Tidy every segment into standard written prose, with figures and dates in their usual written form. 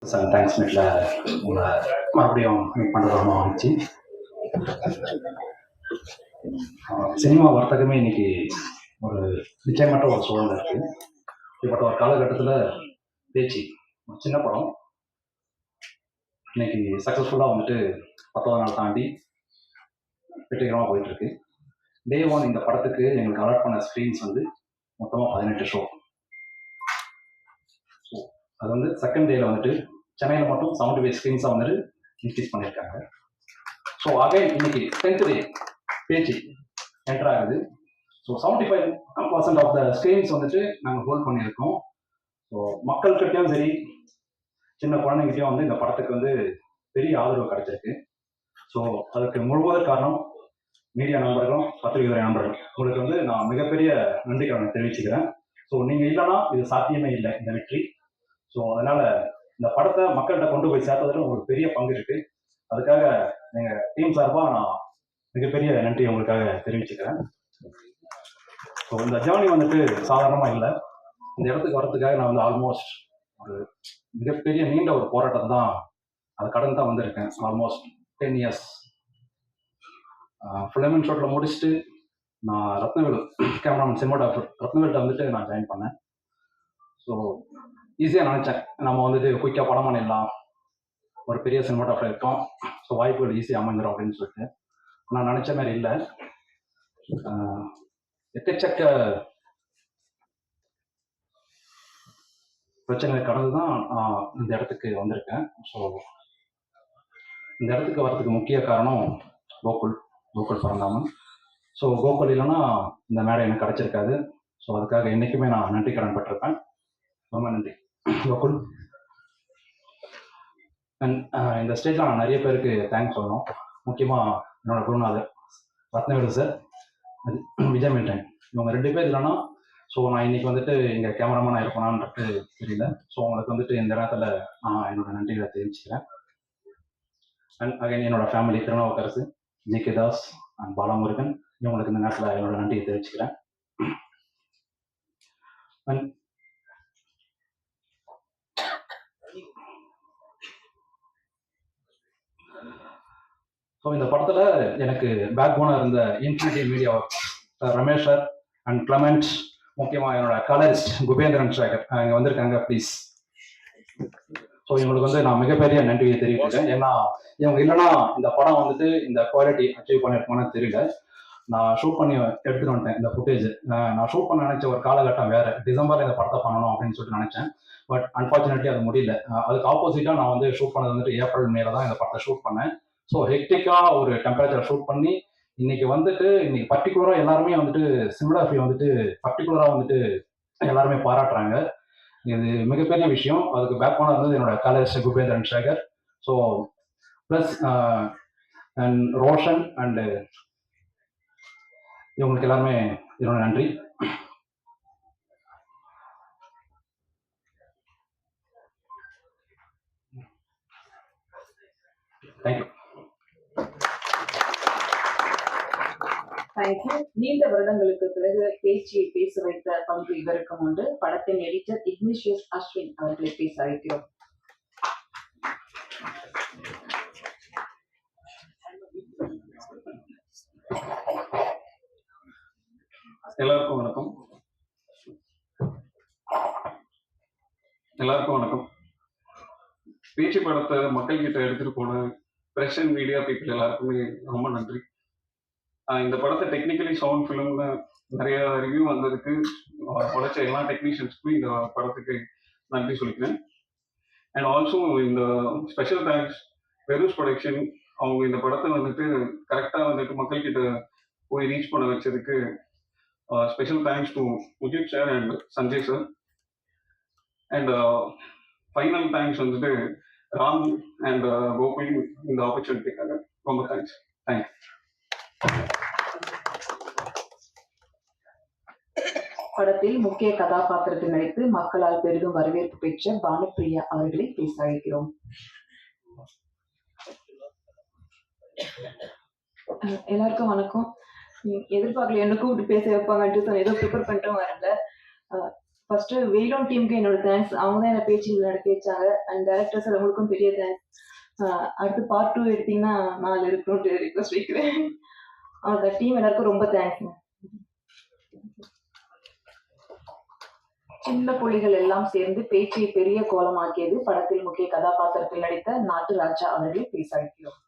Thanks மீட்டில் உங்களை மறுபடியும் மீட் பண்ணுறது ரொம்ப மகிழ்ச்சி. சினிமா வர்த்தகமே இன்னைக்கு ஒரு நிச்சயமற்ற ஒரு சூழல் இருக்கு. இப்பட்ட ஒரு காலகட்டத்தில் பேச்சு ஒரு சின்ன படம் இன்னைக்கு சக்ஸஸ்ஃபுல்லாக வந்துட்டு 10வது நாள் தாண்டி வெற்றிகரமாக போயிட்டு இருக்கு. டே ஒன் இந்த படத்துக்கு எங்களுக்கு அலாட் பண்ண ஸ்க்ரீன்ஸ் வந்து மொத்தமாக 18 ஷோ. ஸோ அது வந்து செகண்ட் டேல வந்துட்டு சென்னையில் மட்டும் 75 ஸ்க்ரீன்ஸாக வந்துட்டு இன்க்ரீஸ் பண்ணியிருக்காங்க. ஸோ அகைன் இன்னைக்கு 10th டே பேச்சு என்டர் ஆகுது. ஸோ 75% ஆஃப் த ஸ்க்ரீன்ஸ் வந்துட்டு நாங்கள் ஹோல்ட் பண்ணியிருக்கோம். ஸோ மக்கள்கிட்டையும் சரி சின்ன குழந்தைங்கிட்டையும் வந்து இந்த படத்துக்கு வந்து பெரிய ஆதரவு கிடைச்சிருக்கு. ஸோ அதுக்கு முழுவதற்கு காரணம் மீடியா நண்பர்களும் பத்திரிகை நண்பர்களும். உங்களுக்கு வந்து நான் மிகப்பெரிய நன்றிகளை தெரிவிச்சுக்கிறேன். ஸோ நீங்கள் இல்லைன்னா இது சாத்தியமே இல்லை இந்த வெற்றி. ஸோ அதனால இந்த படத்தை மக்கள்கிட்ட கொண்டு போய் சேர்த்ததுல உங்களுக்கு பெரிய பங்கு இருக்கு. அதுக்காக எங்கள் டீம் சார்பாக நான் மிகப்பெரிய நன்றி உங்களுக்காக தெரிவிச்சுக்கிறேன். ஸோ இந்த ஜேர்னி வந்துட்டு சாதாரணமாக இல்லை. இந்த இடத்துக்கு வரதுக்காக நான் வந்து ஆல்மோஸ்ட் ஒரு மிகப்பெரிய நீண்ட ஒரு போராட்டத்தை தான் அதை கடந்து தான் வந்திருக்கேன். ஆல்மோஸ்ட் 10 இயர்ஸ் ஃபிலிம் ஷோட்டில் முடிச்சுட்டு நான் ரத்னவேலு கேமராமேன் சினிமாட்டோகிராஃபர் ரத்னவேல்கிட்ட வந்துட்டு நான் ஜாயின் பண்ணேன். ஸோ ஈஸியாக நினச்சேன் நம்ம வந்துட்டு குயிக்காக படம் பண்ணிடலாம், ஒரு பெரிய சினிமாட்டோகிராஃபர் இருக்கோம், ஸோ வாய்ப்புகள் ஈஸியாக அமைஞ்சிடும் அப்படின்னு சொல்லிட்டு. நான் நினச்ச மாதிரி இல்லை. எக்கச்சக்க பிரச்சனைகளை கடந்து தான் இந்த இடத்துக்கு வந்திருக்கேன். ஸோ இந்த இடத்துக்கு வர்றதுக்கு முக்கிய காரணம் கோகுல் பரந்தாமன். ஸோ கோகுல் இல்லைன்னா இந்த மேடை எனக்கு கிடைச்சிருக்காது. ஸோ அதுக்காக என்றைக்குமே நான் நன்றி கடன் பட்டிருப்பேன். ரொம்ப நன்றி கோகுல். அண்ட் இந்த ஸ்டேஜில் நான் நிறைய பேருக்கு தேங்க்ஸ் சொல்லணும். முக்கியமாக என்னோட குருநாதர் ரத்னவேலு சார், விஜய் மில்டன், இவங்க 2 பேர் இல்லைன்னா ஸோ நான் இன்னைக்கு வந்துட்டு எங்கள் கேமராமேனாக இருப்பேனான்றது தெரியல. ஸோ உங்களுக்கு வந்துட்டு இந்த நேரத்தில் நான் என்னோட நன்றிகளை தெரிவிச்சுக்கிறேன். அண்ட் அகைன் என்னோட family Thirunavukkarasu, G K. Das and Balamurugan, இவங்களுக்கு இந்த நேரத்தில் என்னோட நன்றியை தெரிவிச்சுக்கிறேன். அண்ட் ஸோ இந்த படத்தில் எனக்கு பேக் போனாக இருந்த infinity media Ramesh sir and Clement, முக்கியமாக என்னோட கலரிஸ்ட் குபேந்திரன் சேகர் இங்கே வந்திருக்காங்க, ப்ளீஸ். ஸோ இவங்களுக்கு வந்து நான் மிகப்பெரிய நன்றியை தெரிவிக்கிறேன். ஏன்னா இவங்க இல்லைன்னா இந்த படம் வந்துட்டு இந்த குவாலிட்டி அச்சீவ் பண்ணியிருக்கோன்னு தெரியல. நான் ஷூட் பண்ணி எடுத்துகிட்டு வந்துட்டேன் இந்த ஃபுட்டேஜ். நான் ஷூட் பண்ண நினச்ச ஒரு காலகட்டம் வேறு, டிசம்பரில் இந்த படத்தை பண்ணணும் அப்படின்னு சொல்லிட்டு நினச்சேன். பட் அன்ஃபார்ச்சுனேட்லி அது முடியல. அதுக்கு ஆப்போசிட்டாக நான் வந்து ஷூட் பண்ணது வந்துட்டு ஏப்ரல் மேல தான் இந்த படத்தை ஷூட் பண்ணேன். ஸோ ஹெக்டிக்காக ஒரு டெம்பரேச்சர் ஷூட் பண்ணி இன்னைக்கு பர்டிகுலராக எல்லாருமே வந்துட்டு சினிமாட்டோகிராஃபி வந்துட்டு பர்டிகுலராக வந்துட்டு எல்லாருமே பாராட்டுறாங்க. இது மிகப்பெரிய விஷயம். அதுக்கு பேக் போனா இருந்தது என்னோட colorist Kubendran Sekar. So plus and Roshan and இவங்களுக்கு எல்லாருமே என்னோட நன்றி. தேங்க்யூ. தேங்க்யூ. நீண்ட வருடங்களுக்கு பிறகு பேச்சியை பேச வைத்த பங்கு இவருக்கும் உண்டு. படத்தின் எடிட்டர் இக்னிஷியஸ் அஸ்வின் அவர்களை பேச அழைக்கிறோம். எல்லாருக்கும் வணக்கம். பேச்சு படத்தை மக்கள் கிட்ட எடுத்துட்டு போன பிரஸ் அண்ட் மீடியா பீப்புள் எல்லாருக்குமே ரொம்ப நன்றி. இந்த படத்தை டெக்னிக்கலி சவுண்ட் ஃபிலிம்னு நிறைய ரிவ்யூ வந்ததுக்கு உழைச்ச எல்லா டெக்னீஷியன்ஸ்க்குமே இந்த படத்துக்கு நன்றி சொல்லிக்கிறேன். அண்ட் ஆல்சோ இந்த ஸ்பெஷல் தேங்க்ஸ் பெருஸ் ப்ரொடக்ஷன், அவங்க இந்த படத்தை வந்துட்டு கரெக்டாக வந்துட்டு மக்கள்கிட்ட போய் ரீச் பண்ண வச்சதுக்கு special thanks to Ujith sir and Sanjay sir. And final thanks வந்துட்டு ராம் அண்ட் கோகுல் இந்த ஆப்பர்ச்சுனிட்டிக்காக ரொம்ப தேங்க்ஸ். தேங்க்யூ. படத்தில் முக்கிய கதாபாத்திரத்தில் நடித்து மக்களால் பெரிதும் வரவேற்பு பெற்ற பானுப்பிரியா அவர்களை பேச அழைக்கிறோம். எல்லாருக்கும் வணக்கம். எதிர்பார்க்கல என்ன கூப்பிட்டு பேச வைப்பாங்கன்ட்டு ஏதோ ப்ரிப்பேர் பண்ணிட்டு வரல. ஃபர்ஸ்ட் வெயிலோன் டீமுக்கு என்னோட தேங்க்ஸ். அவங்க தான் என்ன பேச்சு நடக்க வச்சாங்க. அண்ட் டேரக்டர் சார் உங்களுக்கும் பெரிய தேங்க்ஸ். அடுத்து பார்ட் 2 எடுத்தீங்கன்னா 4 இருக்கணும்ட்டு ரிக்வஸ்ட் வைக்கிறேன். அந்த டீம் எல்லாருக்கும் ரொம்ப தேங்க்ஸ். சின்ன புள்ளிகள் எல்லாம் சேர்ந்து பேச்சை பெரிய கோலமாக்கியது படத்தில் முக்கிய கதாபாத்திரத்தில் நடித்த நாட்டு ராஜா அவர்களை பேச அழைக்கிறோம்.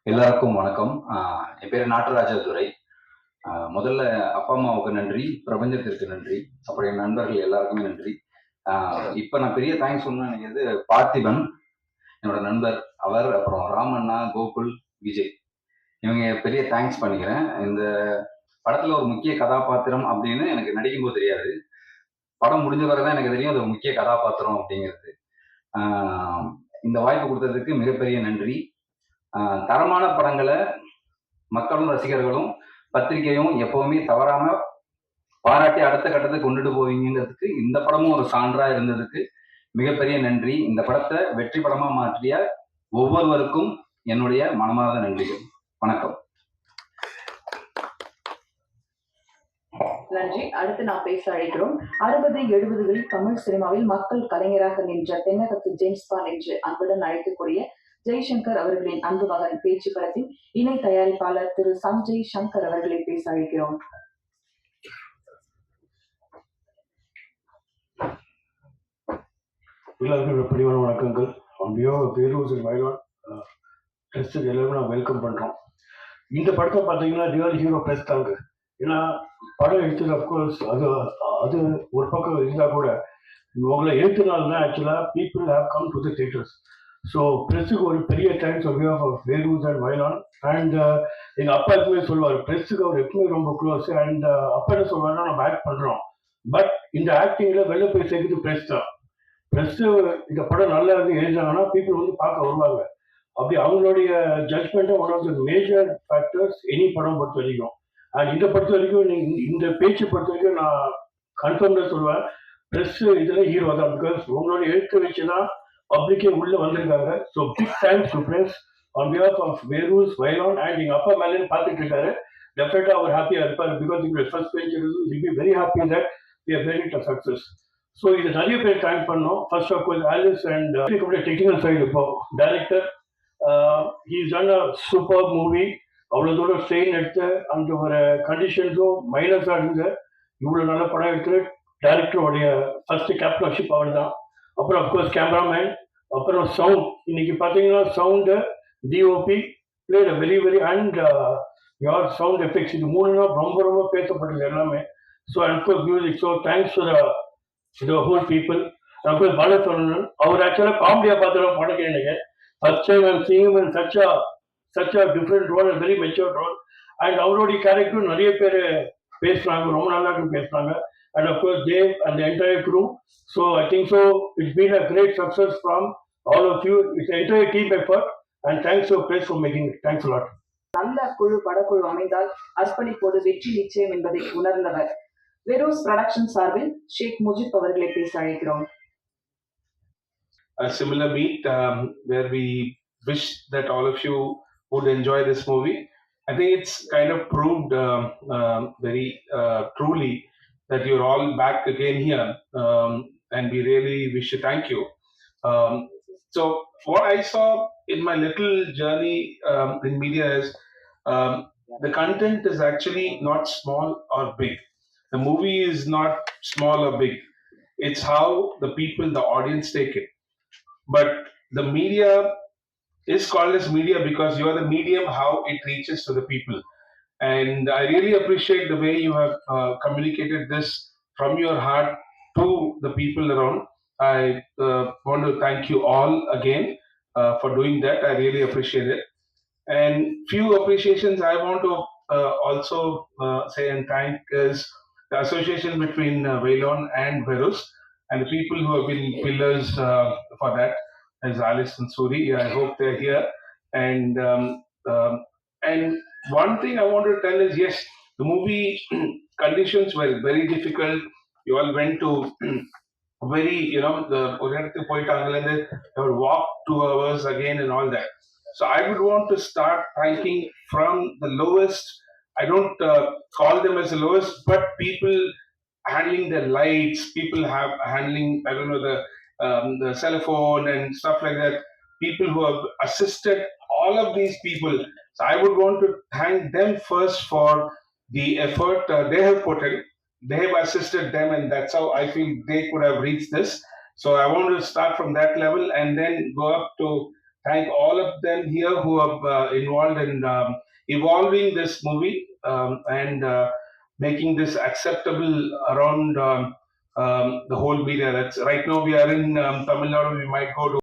எல்லாருக்கும் வணக்கம். என் பேர் நாட்டராஜா துரை. முதல்ல அப்பா அம்மாவுக்கு நன்றி, பிரபஞ்சத்திற்கு நன்றி, அப்புறம் என் நண்பர்கள் எல்லாருக்குமே நன்றி. இப்போ நான் பெரிய தேங்க்ஸ் சொல்லணும்னு நினைக்கிறது பார்த்திபன், என்னோட நண்பர் அவர், அப்புறம் ராமண்ணா, கோகுல், விஜய், இவங்க பெரிய தேங்க்ஸ் பண்ணிக்கிறேன். இந்த படத்தில் ஒரு முக்கிய கதாபாத்திரம் அப்படின்னு எனக்கு நடிக்கும்போது தெரியாது. படம் முடிஞ்ச வரை தான் எனக்கு தெரியும் அது ஒரு முக்கிய கதாபாத்திரம் அப்படிங்கிறது. இந்த வாய்ப்பு கொடுத்ததுக்கு மிகப்பெரிய நன்றி. தரமான படங்களை மக்களும் ரசிகர்களும் பத்திரிகையும் எப்பவுமே தவறாம பாராட்டி அடுத்த கட்டத்தை கொண்டுட்டு போவீங்கிறதுக்கு இந்த படமும் ஒரு சான்றா இருந்ததுக்கு மிகப்பெரிய நன்றி. இந்த படத்தை வெற்றி படமா மாற்றிய ஒவ்வொருவருக்கும் என்னுடைய மனமார்ந்த நன்றிகள். வணக்கம். நன்றி. அடுத்து நான் பேச அழைக்கிறோம். 60, 70களில் தமிழ் சினிமாவில் மக்கள் கலைஞராக நின்ற தென்னகத்து ஜேம்ஸ் பாண்ட் என்று அன்புடன் அழைக்கக்கூடிய ஜெய்சங்கர் அவர்களின் அன்பு மகன் பேச்சு படத்தின் இணை தயாரிப்பாளர் திரு சஞ்சய் சங்கர் அவர்களை பேச அழைக்கிறோம். எல்லாருக்கும் பணிவான வணக்கங்கள். வேலூர் வயலான் ட்ரெஸ்ஸுக்கு எல்லாருமே நான் வெல்கம் பண்ணுறோம். இந்த படத்தை பார்த்தீங்கன்னா ரியல் ஹீரோ ப்ரெஸ் தாங்க. ஏன்னா படம் எடுத்தது அஃப்கோர்ஸ் அது ஒரு பக்கம் இருந்தால் கூட உங்களை எடுத்தனால தான் ஆக்சுவலாக people have come to the theatres. So ப்ரெஸ்ஸுக்கு ஒரு பெரிய thanks of Vellore and Vayalan. And எங்கள் அப்பா எப்பவுமே சொல்லுவார், ப்ரெஸ்ஸுக்கு அவர் எப்பவுமே ரொம்ப க்ளோஸ். அண்ட் அப்பா என்ன சொல்லுவாருன்னா நம்ம ஆக்ட் பண்ணுறோம், பட் இந்த ஆக்டிங்கில் வெளில போய் சேர்க்குறது ப்ரெஸ் தான். ப்ரெஸ்ஸு இந்த படம் நல்லா இருந்து எழுதினாங்கன்னா பீப்புள் வந்து பார்க்க வருவாங்க. அப்படி அவங்களுடைய ஜட்ஜ்மெண்ட்டை one of the major factors any படம் பொறுத்த வரைக்கும். அண்ட் இதை பொறுத்த வரைக்கும் இந்த பேச்சு பொறுத்த வரைக்கும் நான் கன்ஃபார்ம்டாக சொல்லுவேன், ப்ரெஸ்ஸு இதில் ஹீரோ தான். பிகாஸ் உங்களோட எழுத்து வச்சு தான் பப்ளிக்கே உள்ளே வந்திருக்காங்க. So big thanks to press on behalf of Vellore Vayalan. And எங்கள் அப்பா மேலே பார்த்துட்டு இருக்காரு, டெஃபினட்டாக அவர் ஹாப்பியாக இருப்பார். பிகாஸ் இப்போ first page will be very happy that we are made it a success. So இது நிறைய பேர் தேங்க் பண்ணோம். First of course Alice and technical side. இப்போ director he's done a super movie. அவ்வளோ தூரம் ஸ்ட்ரெயின் எடுத்து அந்த ஒரு கண்டிஷன்ஸும் மைனஸாக இருந்து இவ்வளோ நல்ல படம் எடுத்து டைரக்டருடைய ஃபர்ஸ்ட் கேப்டன்ஷிப் அவர் தான். அப்புறம் அஃப்கோர்ஸ் கேமராமேன், அப்புறம் சவுண்ட். இன்னைக்கு பார்த்தீங்கன்னா sound, DOP played very very and யார் சவுண்ட் எஃபெக்ட்ஸ், இது 3 தான் ரொம்ப ரொம்ப பேசப்பட்டது எல்லாமே. So of course music. So thanks to the whole people. Of course Balachandran அவர் ஆக்சுவலாக காமெடியாக பார்த்துருவோம் படம். எனக்கு first time I'm seeing him in such a different role, a very mature role. And அவருடைய கேரக்டரும் நிறைய பேர் பேசுகிறாங்க, ரொம்ப நல்லா பேசுகிறாங்க. And of course Dave and the entire crew. So I think so it's been a great success from all of you. It's an entire team effort and thanks to press for making it. Thanks a lot. நல்ல படக்குழு அமைந்தால் அர்ப்பணிப்போடு வெற்றி நிச்சயம் என்பதை உணர்ந்தவர் வெரோஸ் production சார்பில் ஷேக் முஜிப் அவர்களை பேச அழைக்கிறோம். A similar meet where we wish that all of you would enjoy this movie. I think it's kind of proved very truly that you're all back again here, and we really wish to thank you. So what I saw in my little journey in media is the content is actually not small or big. The movie is not small or big. It's how the people, the audience take it. But the media is called as media because you are the medium how it reaches to the people. And I really appreciate the way you have communicated this from your heart to the people around. I want to thank you all again for doing that. I really appreciate it. And few appreciations I want to also say and thank is the association between Waylon and Verus and the people who have been pillars for that, as Alice and Suri. I hope they're here. And one thing I want to tell is, yes, the movie conditions were very difficult. You all went to very, the walk 2 hours again and all that. So I would want to start thanking from the lowest. I don't call them as the lowest, but people handling the lights, people have handling, I don't know, the cell phone and stuff like that. People who have assisted all of these people. So I would want to thank them first for the effort they have put in. They have assisted them, and that's how I feel they could have reached this. So I want to start from that level and then go up to thank all of them here who have involved in evolving this movie and making this acceptable around the whole media. That's right now we are in Tamil Nadu. We might go to